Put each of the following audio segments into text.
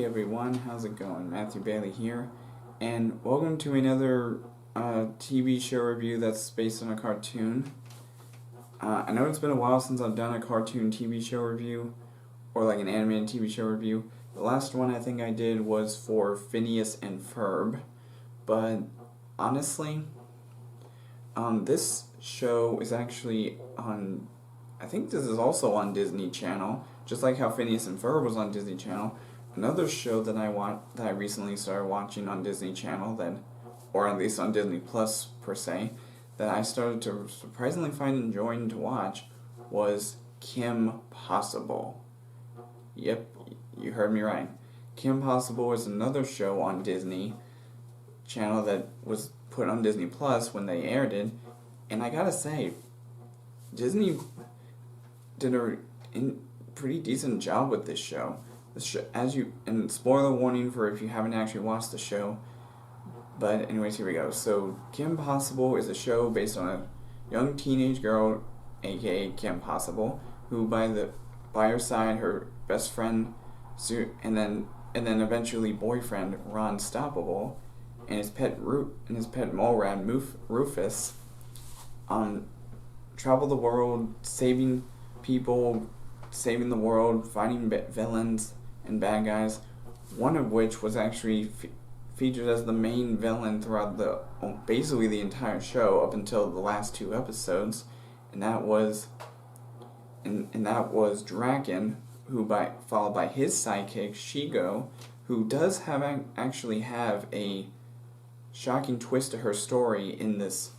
Hey everyone, how's it going? Matthew Bailey here, and welcome to another TV show review that's based on a cartoon. I know it's been a while since I've done a cartoon TV show review, or like an animated TV show review. The last one I think I did was for Phineas and Ferb, but honestly, this show is actually on, I think this is also on Disney Channel, just like how Phineas and Ferb was on Disney Channel. Another show that I recently started watching on Disney Channel, or at least on Disney Plus per se, that I started to surprisingly find enjoying to watch was Kim Possible. Yep, you heard me right. Kim Possible is another show on Disney Channel that was put on Disney Plus when they aired it, and I gotta say, Disney did a pretty decent job with this show. And spoiler warning for if you haven't actually watched the show, but anyways, here we go. So, Kim Possible is a show based on a young teenage girl, aka Kim Possible, who by her side, her best friend, and then eventually boyfriend Ron Stoppable, and his pet mole rat Rufus, travel the world, saving people, saving the world, fighting villains and bad guys, one of which was actually featured as the main villain throughout basically the entire show up until the last two episodes, and that was Draken, followed by his sidekick Shigo, who does actually have a shocking twist to her story in this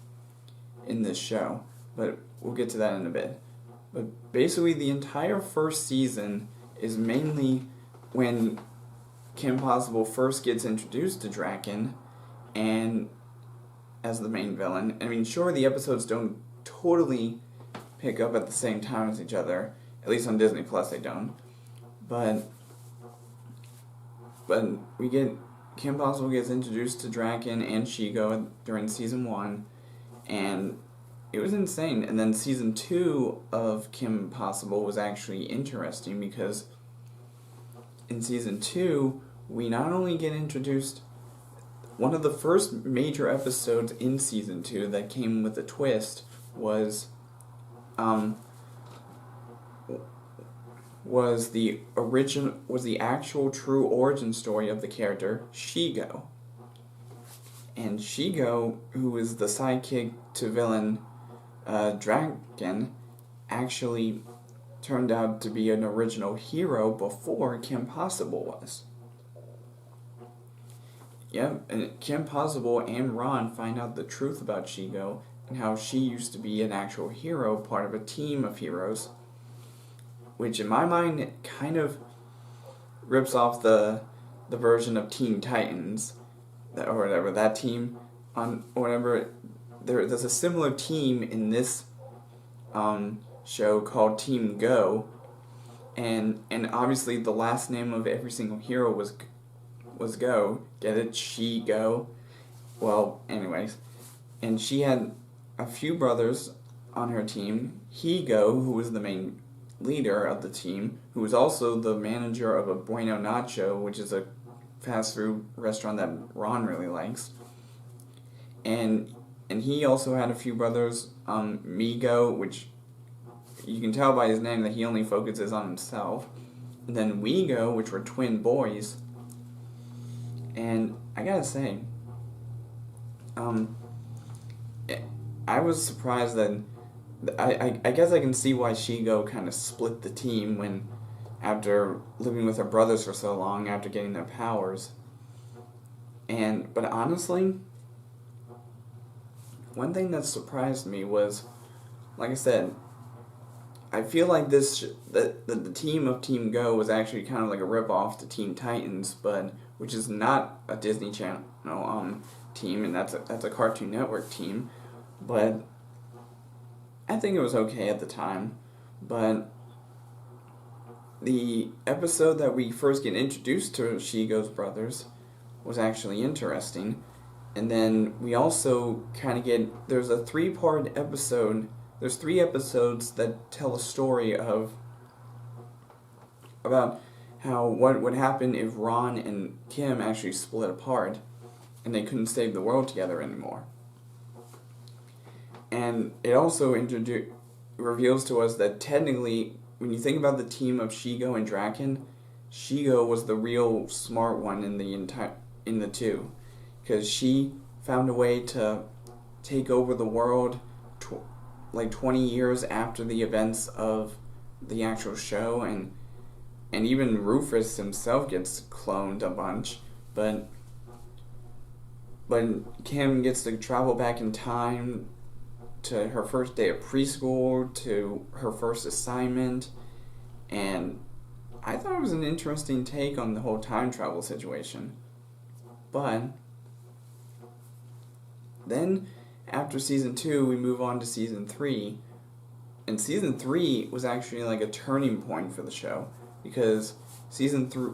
show, but we'll get to that in a bit. But basically, the entire first season is mainly when Kim Possible first gets introduced to Draken, and as the main villain. I mean, sure, the episodes don't totally pick up at the same time as each other. At least on Disney Plus, they don't. But we get Kim Possible gets introduced to Draken and Shigo during season 1, and it was insane. And then season 2 of Kim Possible was actually interesting because in season 2, we not only get introduced, one of the first major episodes in season 2 that came with a twist was the actual true origin story of the character Shigo. And Shigo, who is the sidekick to villain Draken, actually turned out to be an original hero before Kim Possible was. Yep, and Kim Possible and Ron find out the truth about Shigo and how she used to be an actual hero, part of a team of heroes, which in my mind kind of rips off the version of Teen Titans, or whatever, that team, there's a similar team in this show called Team Go, and obviously the last name of every single hero was Go. Get it? She-Go. Well, anyways, and she had a few brothers on her team. He-Go, who was the main leader of the team, who was also the manager of a Bueno Nacho, which is a fast food restaurant that Ron really likes. And he also had a few brothers, Migo, which you can tell by his name that he only focuses on himself. And then Wego, which were twin boys. And I gotta say, I was surprised that I guess I can see why Shigo kind of split the team after living with her brothers for so long after getting their powers. But honestly, one thing that surprised me was, like I said, I feel like the team of Team Go was actually kind of like a rip-off to Teen Titans, which is not a Disney Channel team, and that's a Cartoon Network team, but I think it was okay at the time. But the episode that we first get introduced to Shigo's brothers was actually interesting, and then we also kind of there's a 3-part episode. There's 3 episodes that tell a story about what would happen if Ron and Kim actually split apart and they couldn't save the world together anymore. And it also reveals to us that technically, when you think about the team of Shigo and Draken, Shigo was the real smart one in the two, because she found a way to take over the world 20 years after the events of the actual show, and even Rufus himself gets cloned a bunch, but Kim gets to travel back in time to her first day of preschool, to her first assignment, and I thought it was an interesting take on the whole time travel situation. But then, after Season 2, we move on to Season 3, and Season 3 was actually like a turning point for the show, because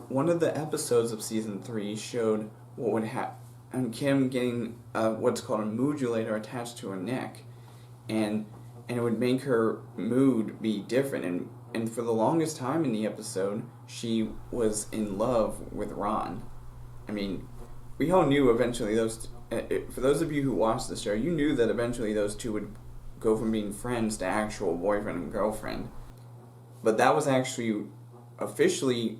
one of the episodes of Season 3 showed what would happen, and Kim getting what's called a modulator attached to her neck, and it would make her mood be different, and for the longest time in the episode, she was in love with Ron. I mean, we all knew eventually for those of you who watched the show, you knew that eventually those two would go from being friends to actual boyfriend and girlfriend. But that was actually officially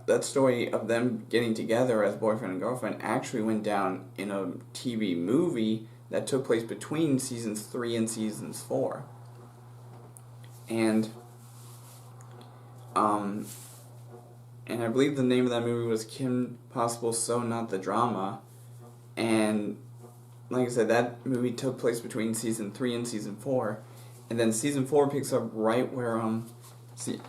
that story of them getting together as boyfriend and girlfriend actually went down in a TV movie that took place between Seasons 3 and Seasons 4. And I believe the name of that movie was Kim Possible So Not the Drama. And like I said, that movie took place between Season 3 and Season 4. And then Season 4 picks up right where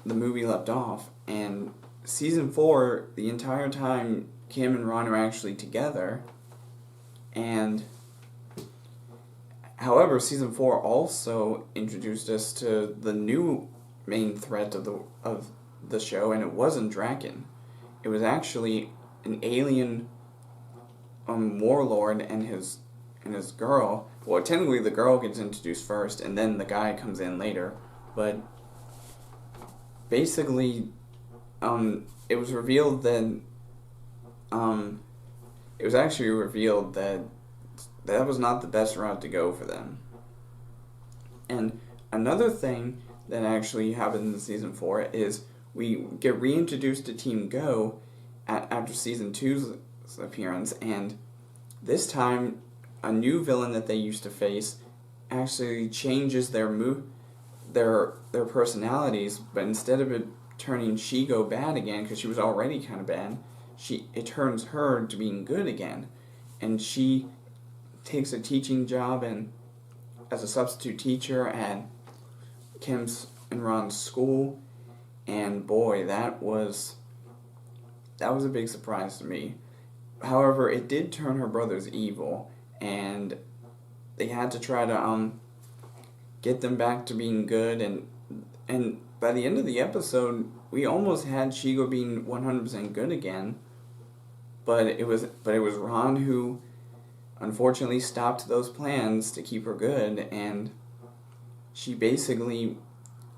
the movie left off. And Season 4, the entire time, Kim and Ron are actually together. And however, Season 4 also introduced us to the new main threat of the show, and it wasn't Draken. It was actually an alien warlord and his girl. Well, technically the girl gets introduced first, and then the guy comes in later. But basically, it was revealed that it was actually revealed that was not the best route to go for them. And another thing that actually happened in Season 4 is we get reintroduced to Team Go after Season 2's appearance, and this time a new villain that they used to face actually changes their personalities, but instead of it turning Shigo bad again, because she was already kind of bad, it turns her to being good again, and she takes a teaching job as a substitute teacher at Kim's and Ron's school, and boy, that was a big surprise to me. However, it did turn her brothers evil, and they had to try to get them back to being good, and by the end of the episode, we almost had Shigo being 100% good again, but it was Ron who unfortunately stopped those plans to keep her good, and she basically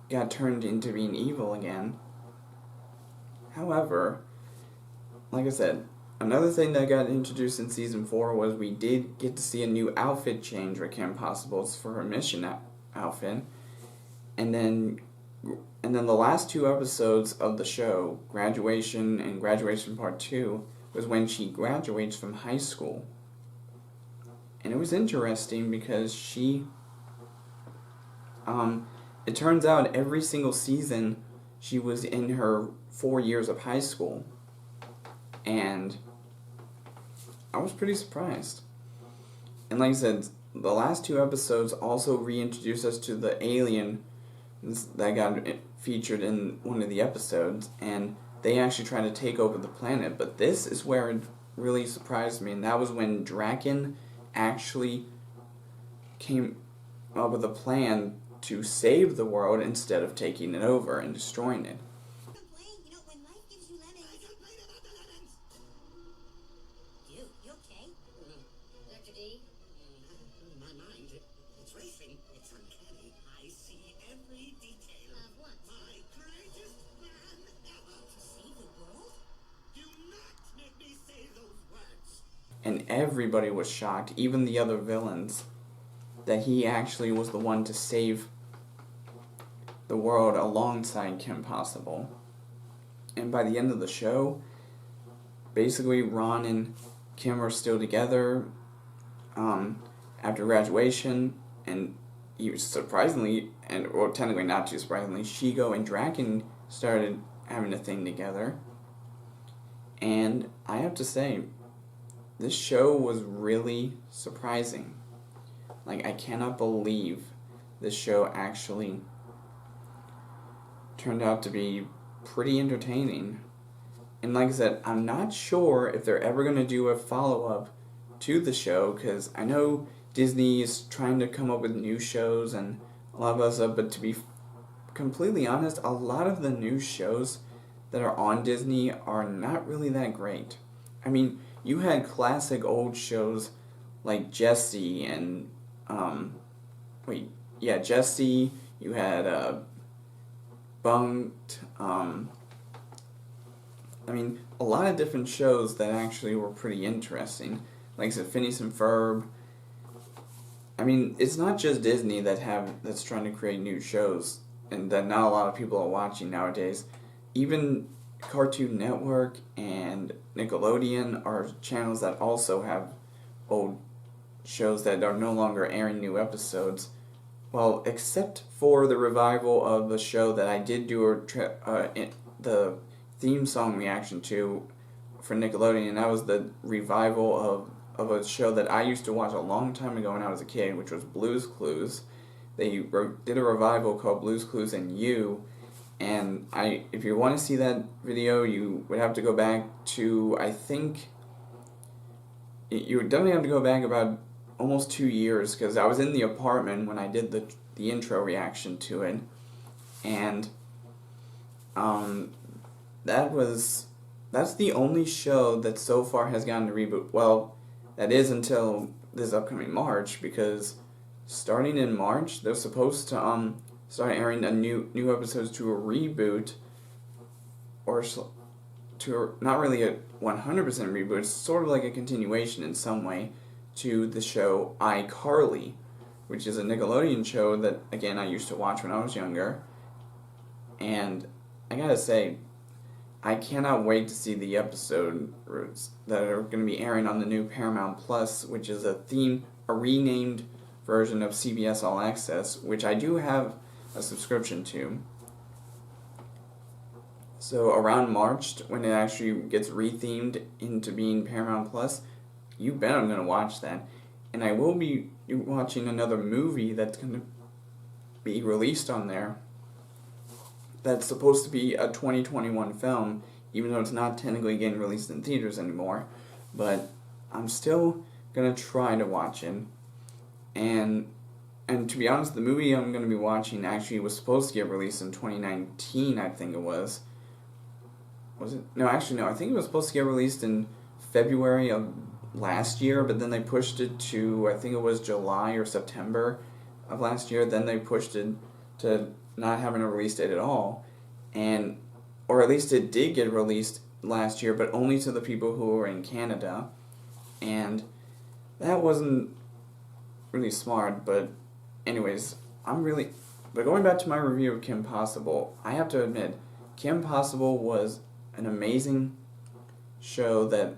got turned into being evil again. However, like I said, another thing that got introduced in Season 4 was we did get to see a new outfit change with Kim Possible's for her mission outfit. And then the last two episodes of the show, Graduation and Graduation Part 2, was when she graduates from high school. And it was interesting because it turns out every single season she was in her 4 years of high school. And I was pretty surprised. And like I said, the last two episodes also reintroduced us to the alien that got featured in one of the episodes, and they actually tried to take over the planet. But this is where it really surprised me, and that was when Draken actually came up with a plan to save the world instead of taking it over and destroying it. everybody was shocked, even the other villains, that he actually was the one to save the world alongside Kim Possible. And by the end of the show, basically Ron and Kim are still together after graduation, and surprisingly, well, technically not too surprisingly, Shigo and Draken started having a thing together. And I have to say, this show was really surprising. Like, I cannot believe this show actually turned out to be pretty entertaining. And like I said, I'm not sure if they're ever going to do a follow-up to the show, because I know Disney is trying to come up with new shows and a lot of other stuff, but to be completely honest, a lot of the new shows that are on Disney are not really that great. I mean, you had classic old shows like Jessie and, Jessie, you had, Bunked, a lot of different shows that actually were pretty interesting. Like I said, Phineas and Ferb. I mean, it's not just Disney that's trying to create new shows and that not a lot of people are watching nowadays. Even Cartoon Network and Nickelodeon are channels that also have old shows that are no longer airing new episodes. Well, except for the revival of the show that I did do the theme song reaction to for Nickelodeon, and that was the revival of a show that I used to watch a long time ago when I was a kid, which was Blue's Clues. They did a revival called Blue's Clues and You, and if you want to see that video, you would have to go back to, I think, you would definitely have to go back about almost 2 years, because I was in the apartment when I did the intro reaction to it, and that's the only show that so far has gotten a reboot. Well, that is until this upcoming March, because starting in March, they're supposed to start airing new episodes to a reboot, or to not really a 100% reboot. It's sort of like a continuation in some way to the show iCarly, which is a Nickelodeon show that, again, I used to watch when I was younger. And I gotta say, I cannot wait to see the episodes that are going to be airing on the new Paramount Plus, which is a renamed version of CBS All Access, which I do have a subscription to. So around March, when it actually gets rethemed into being Paramount Plus, you bet I'm going to watch that. And I will be watching another movie that's going to be released on there that's supposed to be a 2021 film, even though it's not technically getting released in theaters anymore. But I'm still going to try to watch it. And to be honest, the movie I'm going to be watching actually was supposed to get released in 2019, I think it was. Was it? No, actually, no. I think it was supposed to get released in February of last year, but then they pushed it to, I think it was July or September of last year. Then they pushed it to not having a release date at all, or at least it did get released last year, but only to the people who were in Canada, and that wasn't really smart. But anyways, but going back to my review of Kim Possible, I have to admit, Kim Possible was an amazing show that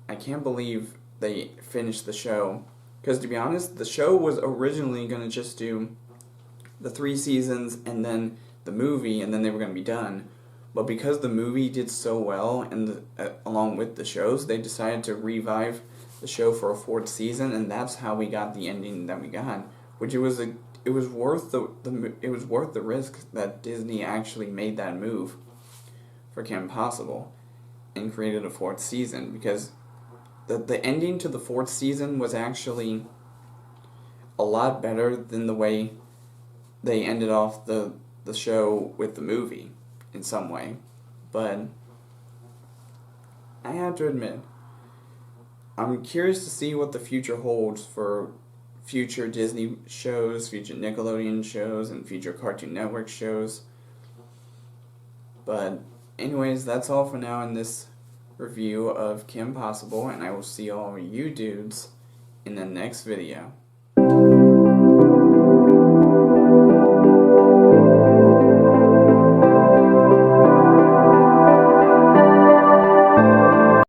I can't believe they finished the show, because to be honest, the show was originally going to just do the 3 seasons and then the movie, and then they were going to be done. But because the movie did so well, and along with the shows, they decided to revive the show for a 4th season, and that's how we got the ending that we got. Which it was worth the risk that Disney actually made that move for Kim Possible and created a 4th season, because the ending to the 4th season was actually a lot better than the way they ended off the show with the movie in some way. But I have to admit, I'm curious to see what the future holds for future Disney shows, future Nickelodeon shows, and future Cartoon Network shows. But anyways, that's all for now in this review of Kim Possible, and I will see all you dudes in the next video.